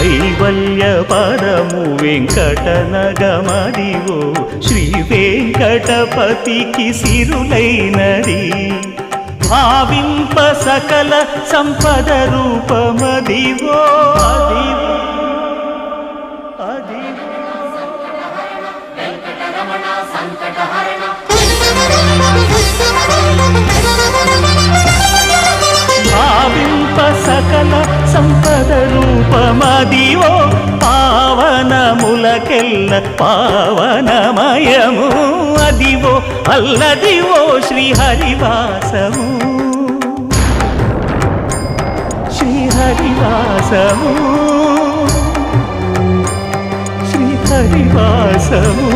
కైవల్య పదము వెంకటనగమదివో శ్రీ వెంకటపతికి సిరులైనది భావింప సకల సంపద రూపమదివో అదివో అదివో భావింప సకల సంపద రూపమదివో పావనములకెల్ల పావనమయము అదివో అల్లదివో శ్రీహరివాసము శ్రీహరివాసము శ్రీహరివాసము